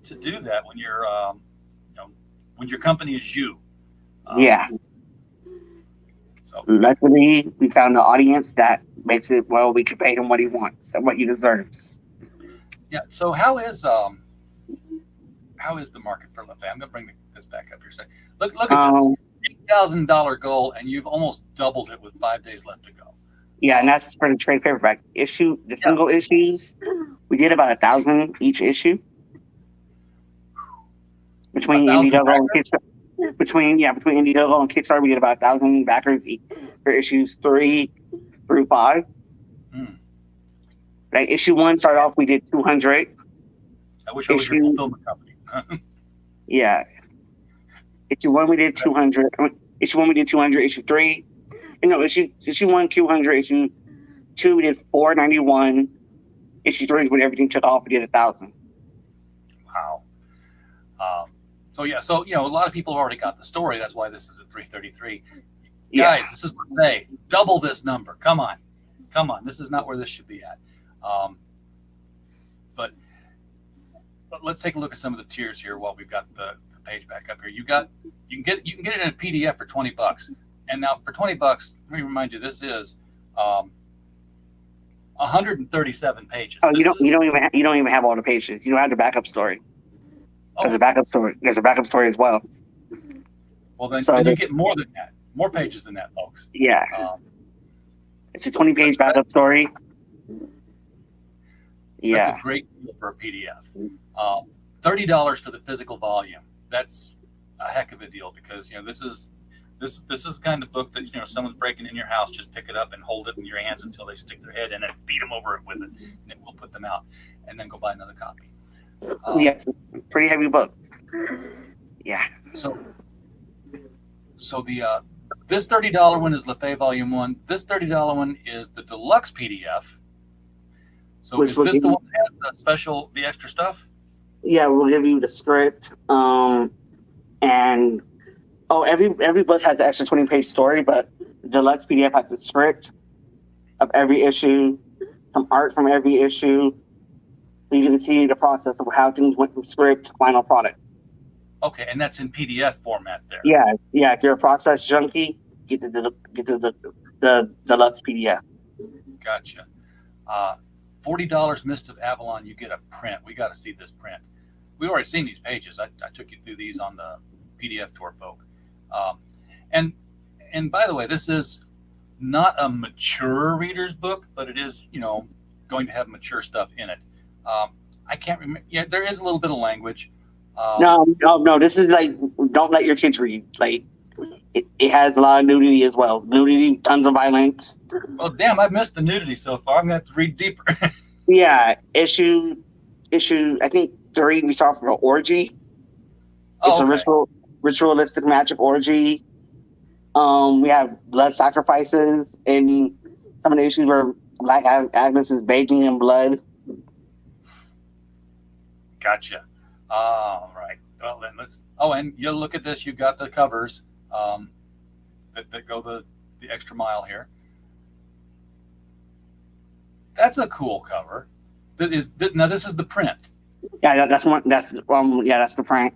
to do that when you're when your company is you. Yeah. So luckily, we found an audience that makes it, well, we could pay him what he wants and what he deserves. Yeah. So how is the market for LaFay? I'm gonna bring this back up here. So look at this $8,000 goal, and you've almost doubled it with 5 days left to go. Yeah, and that's for the trade paperback issue. The single issues, we did about 1,000 each issue. Between Indiegogo and Kickstarter, between Indiegogo and Kickstarter, we did about 1,000 backers for issues 3 through 5. Like issue 1 started off, we did 200. I wish I was your fulfillment company. Yeah. Issue 1 we did 200. Issue 1 we did 200. Issue 3, issue 1 200. Issue 2 we did 491. Issue 3 when everything took off, we did 1,000. Wow. So a lot of people have already got the story. That's why this is at 333. Yeah. Guys, this is LaFay. Double this number. Come on. This is not where this should be at. But let's take a look at some of the tiers here while we've got the page back up here. You can get it in a PDF for $20. And now for $20, let me remind you, this is 137 pages. Oh, you don't even have all the pages. You don't have the backup story. There's a backup story. There's a backup story as well. Well, then you get more than that. More pages than that, folks. Yeah. It's a 20-page backup story. Yeah. That's a great deal for a PDF. $30 for the physical volume. That's a heck of a deal because this is the kind of book that someone's breaking in your house. Just pick it up and hold it in your hands until they stick their head in it, beat them over it with it, and then we'll put them out, and then go buy another copy. Yes, pretty heavy book. Yeah. So the this $30 one is LaFay Volume 1. This $30 one is the deluxe PDF. So is this the one that has the extra stuff? Yeah, we'll give you the script. And every book has the extra 20-page story, but the deluxe PDF has the script of every issue, some art from every issue. So you can see the process of how things went from script to final product. Okay, and that's in PDF format there. Yeah. If you're a process junkie, get the deluxe PDF. Gotcha. $40 Mist of Avalon, you get a print. We got to see this print. We've already seen these pages. I took you through these on the PDF tour, folk. And by the way, this is not a mature reader's book, but it is, going to have mature stuff in it. I can't remember. Yeah, there is a little bit of language. No. This is like, don't let your kids read. Like, it has a lot of nudity as well. Nudity, tons of violence. Well, damn, I've missed the nudity so far. I'm going to have to read deeper. Yeah, issue, I think 3, we start from an orgy. It's a ritualistic magic orgy. We have blood sacrifices in some of the issues where Black Agnes is bathing in blood. Gotcha. All right. Well, then let's. Oh, and you'll look at this. You've got the covers that go the extra mile here. That's a cool cover. Now this is the print. Yeah, that's one. That's the print.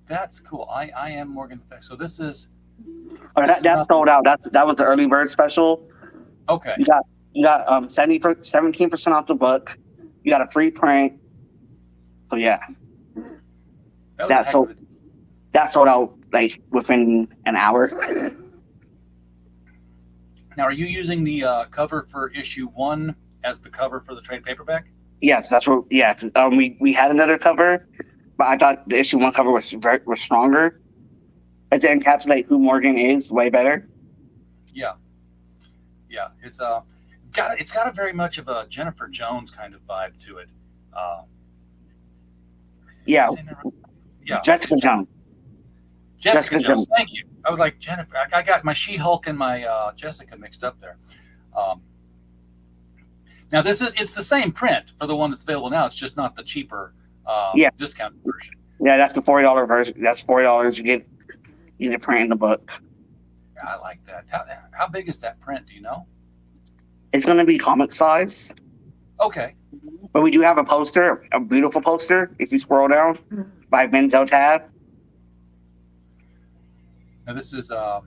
That's cool. I am Morgan. So this is. Oh, that's sold out. That was the early bird special. Okay. You got 17% off the book. You got a free print. So yeah, that sold out like within an hour. Now, are you using the cover for issue 1 as the cover for the trade paperback? Yes, that's what. Yeah, we had another cover, but I thought the issue 1 cover was stronger. It encapsulates who Morgan is way better. Yeah. It's it's got a very much of a Jennifer Jones kind of vibe to it. Yeah. Yeah. Jessica Jones. Jessica Jones. Thank you. I was like Jennifer. I got my She-Hulk and my Jessica mixed up there. Now it's the same print for the one that's available now. It's just not the cheaper discounted version. Yeah, that's the $40 version. That's $40. You get the print in the book. I like that. How big is that print? Do you know? It's going to be comic size. Okay. But we do have a poster, a beautiful poster, if you scroll down, by Menzel Tab. Now this is a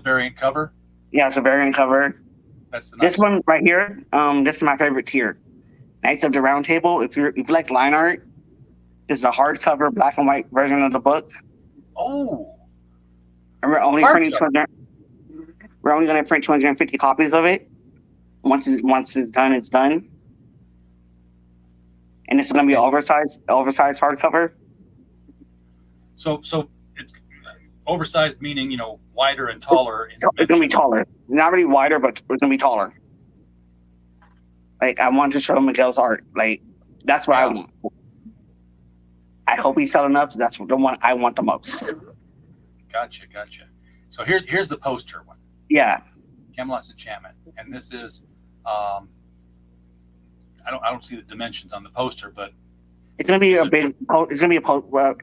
variant cover. Yeah, it's a variant cover. That's the this one right here. This is my favorite tier. Knights of the Round Table. If you like line art, this is a hardcover black and white version of the book. Oh. And we're only printing 200. We're only going to print 250 copies of it. Once it's done, it's done. And it's going to be oversized hardcover. So it's oversized, meaning wider and taller. It's going to be taller. Not really wider, but it's going to be taller. Like I want to show Miguel's art. Like that's what I want. I hope he sells enough. That's the one I want the most. Gotcha. So here's the poster one. Yeah. Camelot's Enchantment, and this is I don't see the dimensions on the poster, but it's gonna be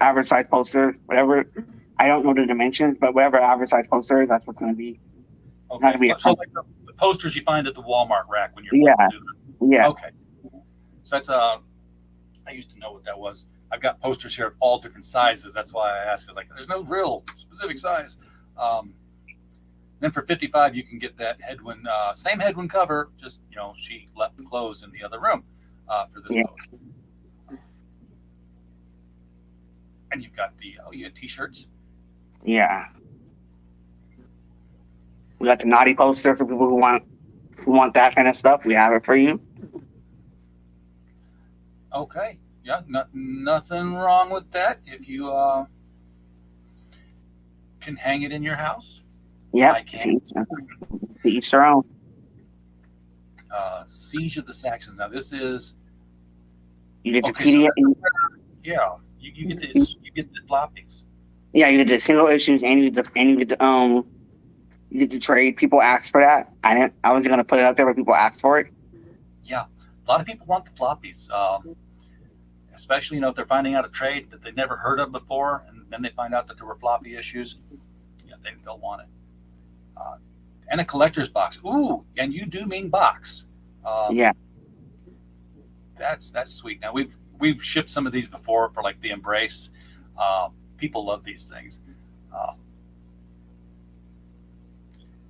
average size poster, whatever. I don't know the dimensions, but whatever average size poster, that's what's gonna be. Okay. So like the posters you find at the Walmart rack when you're Yeah. Okay. So that's I used to know what that was. I've got posters here of all different sizes. That's why I asked. I was like, there's no real specific size. Then for $55, you can get that Hedwin, same Hedwin cover, just, she left the clothes in the other room for this poster. And you've got you got t-shirts. Yeah. We got the naughty poster for people who want that kind of stuff. We have it for you. Okay. Yeah, nothing wrong with that. If you can hang it in your house. Yeah. I can. To each their own. Siege of the Saxons. Now this is. You get the PDF. Yeah, you get the floppies. Yeah, you get the single issues, and you get the trade. People asked for that. I wasn't gonna put it out there, but people asked for it. Yeah, a lot of people want the floppies, especially if they're finding out a trade that they've never heard of before, and then they find out that there were floppy issues. Yeah, they'll want it. And a collector's box. Ooh, and you do mean box. Yeah. That's sweet. Now we've shipped some of these before for like the Embrace. People love these things.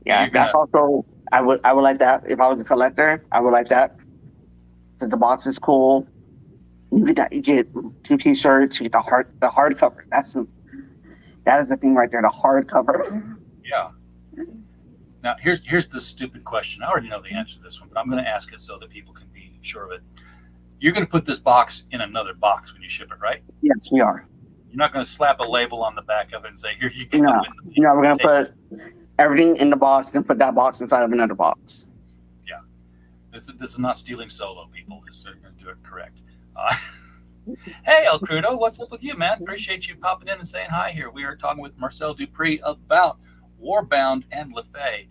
Yeah, that's also I would like that if I was a collector. I would like that because the box is cool. You get 2 t-shirts. You get the hardcover. That is the thing right there. The hardcover. Yeah. Now here's the stupid question. I already know the answer to this one, but I'm going to ask it so that people can be sure of it. You're going to put this box in another box when you ship it, right? Yes, we are. You're not going to slap a label on the back of it and say, "Here you go." No, we're going to put everything in the box and put that box inside of another box. Yeah. This is not stealing solo, people. They're going to do it correct. Hey, El Crudo, what's up with you, man? Appreciate you popping in and saying hi here. We are talking with Marcel Dupree about Warbound and LaFay.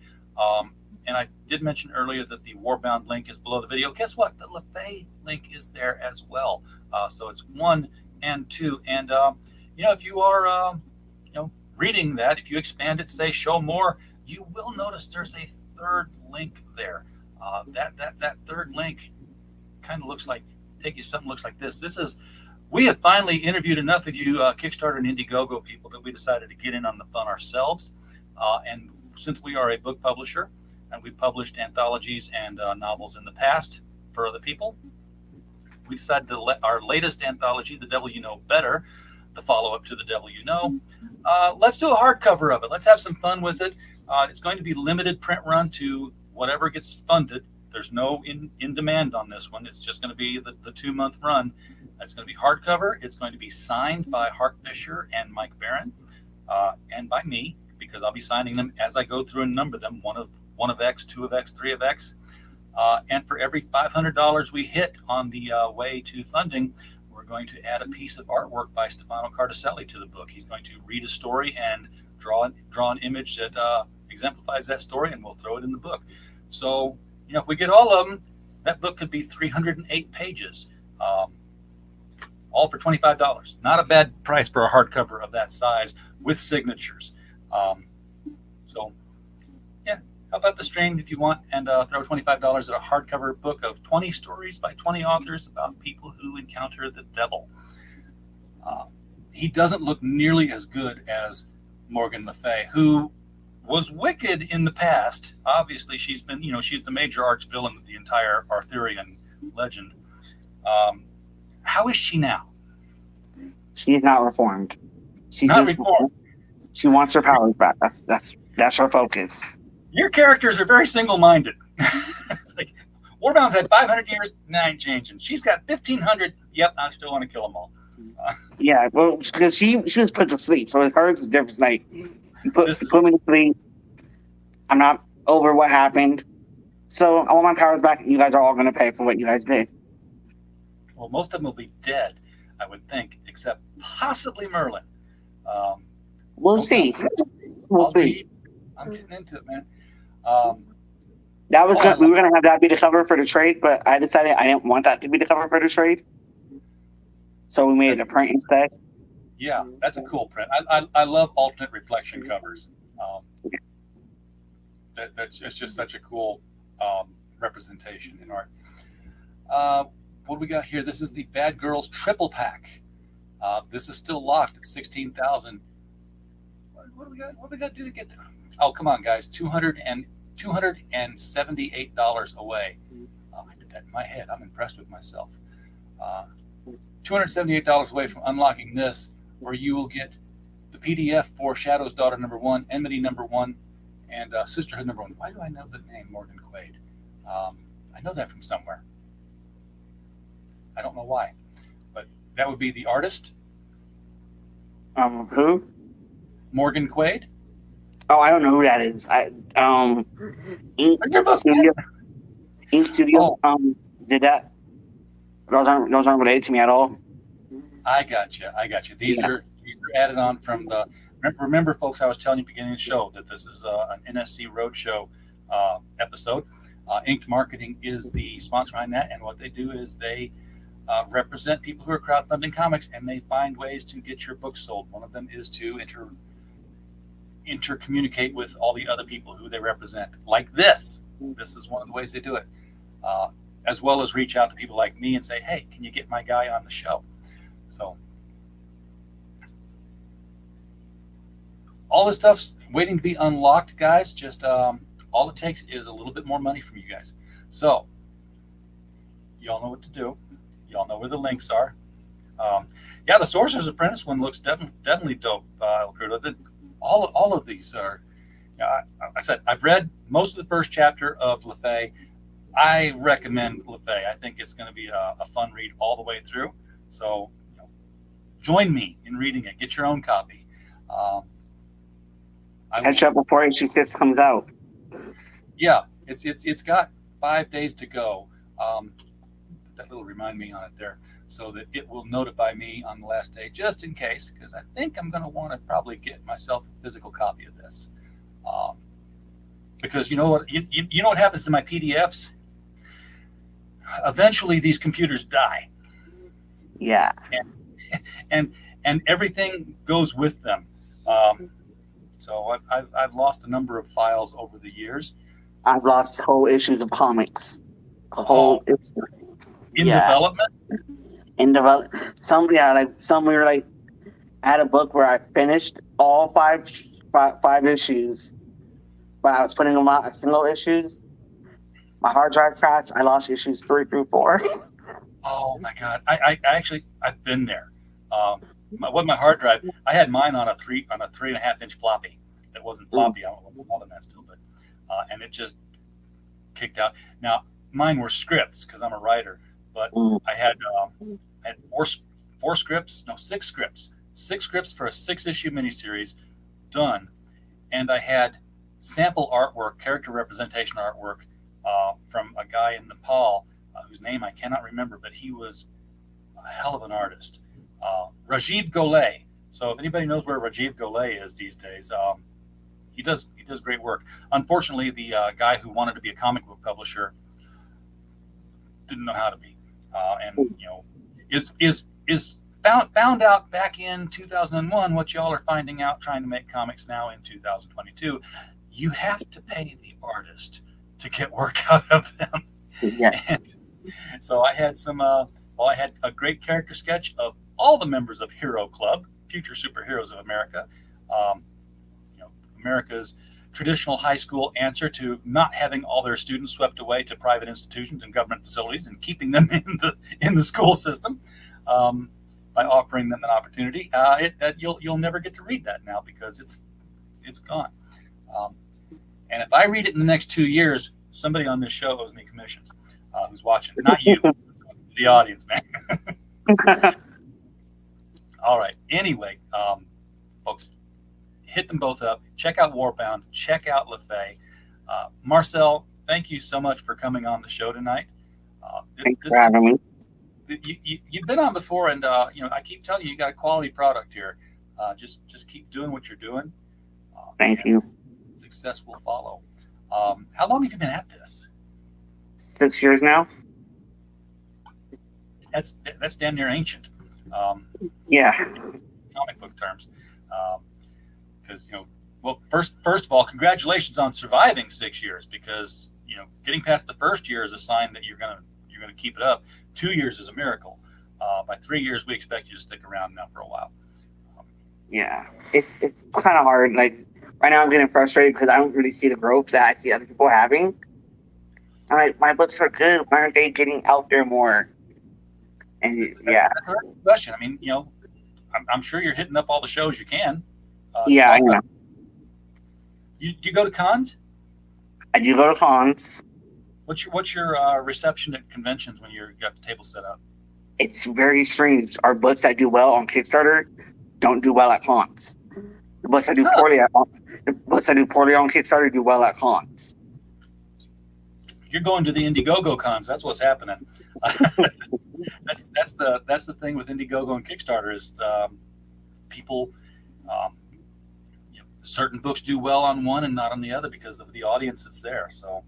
And I did mention earlier that the Warbound link is below the video. Guess what? The LaFay link is there as well. So it's 1 and 2. And, if you are, reading that, if you expand it, say show more, you will notice there's a third link there. That third link kind of looks like, take you something looks like this. We have finally interviewed enough of you Kickstarter and Indiegogo people that we decided to get in on the fun ourselves. And since we are a book publisher and we published anthologies and novels in the past for other people, we decided to let our latest anthology, The Devil You Know Better, the follow-up to The Devil You Know, let's do a hardcover of it. Let's have some fun with it. It's going to be limited print run to whatever gets funded. There's no in demand on this one. It's just going to be the 2-month run. It's going to be hardcover. It's going to be signed by Hart Fisher and Mike Barron, and by me, because I'll be signing them as I go through and number them. One of X, 2 of X, 3 of X. And for every $500 we hit on the way to funding, we're going to add a piece of artwork by Stefano Cardacelli to the book. He's going to read a story and draw an image that exemplifies that story, and we'll throw it in the book. So, if we get all of them, that book could be 308 pages, all for $25. Not a bad price for a hardcover of that size with signatures. So, yeah, how about the string if you want, and throw $25 at a hardcover book of 20 stories by 20 authors about people who encounter the devil. He doesn't look nearly as good as Morgan Le Fay, who was wicked in the past. Obviously, she's been, she's the major arch-villain of the entire Arthurian legend. How is she now? She's not reformed. She's not reformed. She wants her powers back. That's her focus. Your characters are very single-minded. It's like, Warbound's had 500 years. Nah, ain't changing. She's got 1,500. Yep, I still want to kill them all. Yeah, well, because she was put to sleep, so hers is different. Like, you put me to sleep. I'm not over what happened, so I want my powers back. You guys are all going to pay for what you guys did. Well, most of them will be dead, I would think, except possibly Merlin. We'll see. We'll see. I'm getting into it, man. We were going to have that be the cover for the trade, but I decided I didn't want that to be the cover for the trade. So we made it a print instead. Yeah, that's a cool print. I love alternate reflection covers. It's just such a cool representation in art. What do we got here? This is the Bad Girls triple pack. This is still locked at 16,000. What do we got? What do we got to do to get there? Oh, come on, guys! $278 away. I did that in my head. I'm impressed with myself. $278 away from unlocking this, where you will get the PDF for Shadow's Daughter #1, Enmity #1, and Sisterhood #1. Why do I know the name Morgan Quaid? I know that from somewhere. I don't know why, but that would be the artist. Who? Morgan Quaid. Oh, I don't know who that is. Ink Studio. Did that? Those aren't related to me at all. I got you. These are added on from the. Remember, folks, I was telling you at the beginning of the show that this is an NSC Roadshow episode. Inked Marketing is the sponsor behind that, and what they do is they represent people who are crowdfunding comics, and they find ways to get your books sold. One of them is to intercommunicate with all the other people who they represent, like this. This is one of the ways they do it, as well as reach out to people like me and say, hey, can you get my guy on the show? So all this stuff's waiting to be unlocked, guys. Just all it takes is a little bit more money from you guys. So y'all know what to do. Y'all know where the links are. Yeah, the Sorcerer's Apprentice one looks definitely dope, El Crudo. All of these are, I said, I've read most of the first chapter of Le Fay. I recommend Le Fay. I think it's going to be a fun read all the way through. So join me in reading it. Get your own copy. Catch up before issue 5 comes out. Yeah, it's got 5 days to go. That little remind me on it there, so that it will notify me on the last day, just in case, because I think I'm going to want to probably get myself a physical copy of this. Because you know what happens to my PDFs? Eventually, these computers die. Yeah. And everything goes with them. So I've lost a number of files over the years. I've lost whole issues of comics. In development? In development. Some we were like, I had a book where I finished all five issues, but I was putting them out as single issues. My hard drive crashed. I lost issues 3 through 4. Oh my God! I've been there. My hard drive, I had mine on a 3.5 inch floppy. That wasn't floppy. I don't know what all the mess to, but and it just kicked out. Now mine were scripts because I'm a writer, but I had 6 scripts. 6 scripts for a 6-issue miniseries done, and I had sample artwork, character representation artwork, from a guy in Nepal whose name I cannot remember, but he was a hell of an artist. Rajiv Golay. So if anybody knows where Rajiv Golay is these days, he does great work. Unfortunately, the guy who wanted to be a comic book publisher didn't know how to be, and is found out back in 2001 what y'all are finding out trying to make comics now in 2022. You have to pay the artist to get work out of them. Yeah. And so I had I had a great character sketch of all the members of Hero Club, Future Superheroes of America. America's traditional high school answer to not having all their students swept away to private institutions and government facilities and keeping them in the school system by offering them an opportunity. You'll never get to read that now because it's gone. And if I read it in the next 2 years, somebody on this show owes me commissions. Who's watching? Not you, the audience, man. All right. Anyway, folks, hit them both up. Check out Warbound. Check out LaFay. Marcel, thank you so much for coming on the show tonight. Thanks for having me. You've been on before, and I keep telling you got a quality product here. Just keep doing what you're doing. Thank you. Success will follow. How long have you been at this? 6 years now. That's damn near ancient. Yeah. Comic book terms. Because first of all, congratulations on surviving 6 years. Because getting past the first year is a sign that you're gonna keep it up. 2 years is a miracle. By 3 years, we expect you to stick around now for a while. Yeah, it's kind of hard. Like right now, I'm getting frustrated because I don't really see the growth that I see other people having. I'm like, my books are good. Why aren't they getting out there more? And yeah, that's a good question. I mean, I'm sure you're hitting up all the shows you can. Yeah, I know. You go to cons? I do go to cons. What's your reception at conventions when you've got the table set up? It's very strange. Our books that do well on Kickstarter don't do well at cons. The books that do poorly on Kickstarter do well at cons. You're going to the Indiegogo cons. That's what's happening. That's the thing with Indiegogo and Kickstarter is people. Certain books do well on one and not on the other because of the audience that's there. So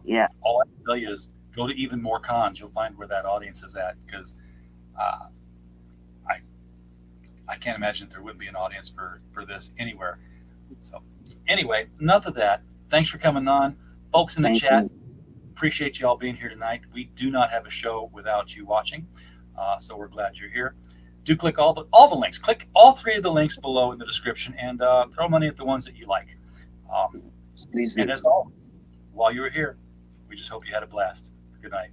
yeah, all I can tell you is go to even more cons. You'll find where that audience is at because I can't imagine there wouldn't be an audience for this anywhere. So anyway, enough of that. Thanks for coming on, folks in the chat. Appreciate you all being here tonight. We do not have a show without you watching, so we're glad you're here. Do click all the links. Click all 3 of the links below in the description and throw money at the ones that you like. And as always, while you were here, we just hope you had a blast. Good night.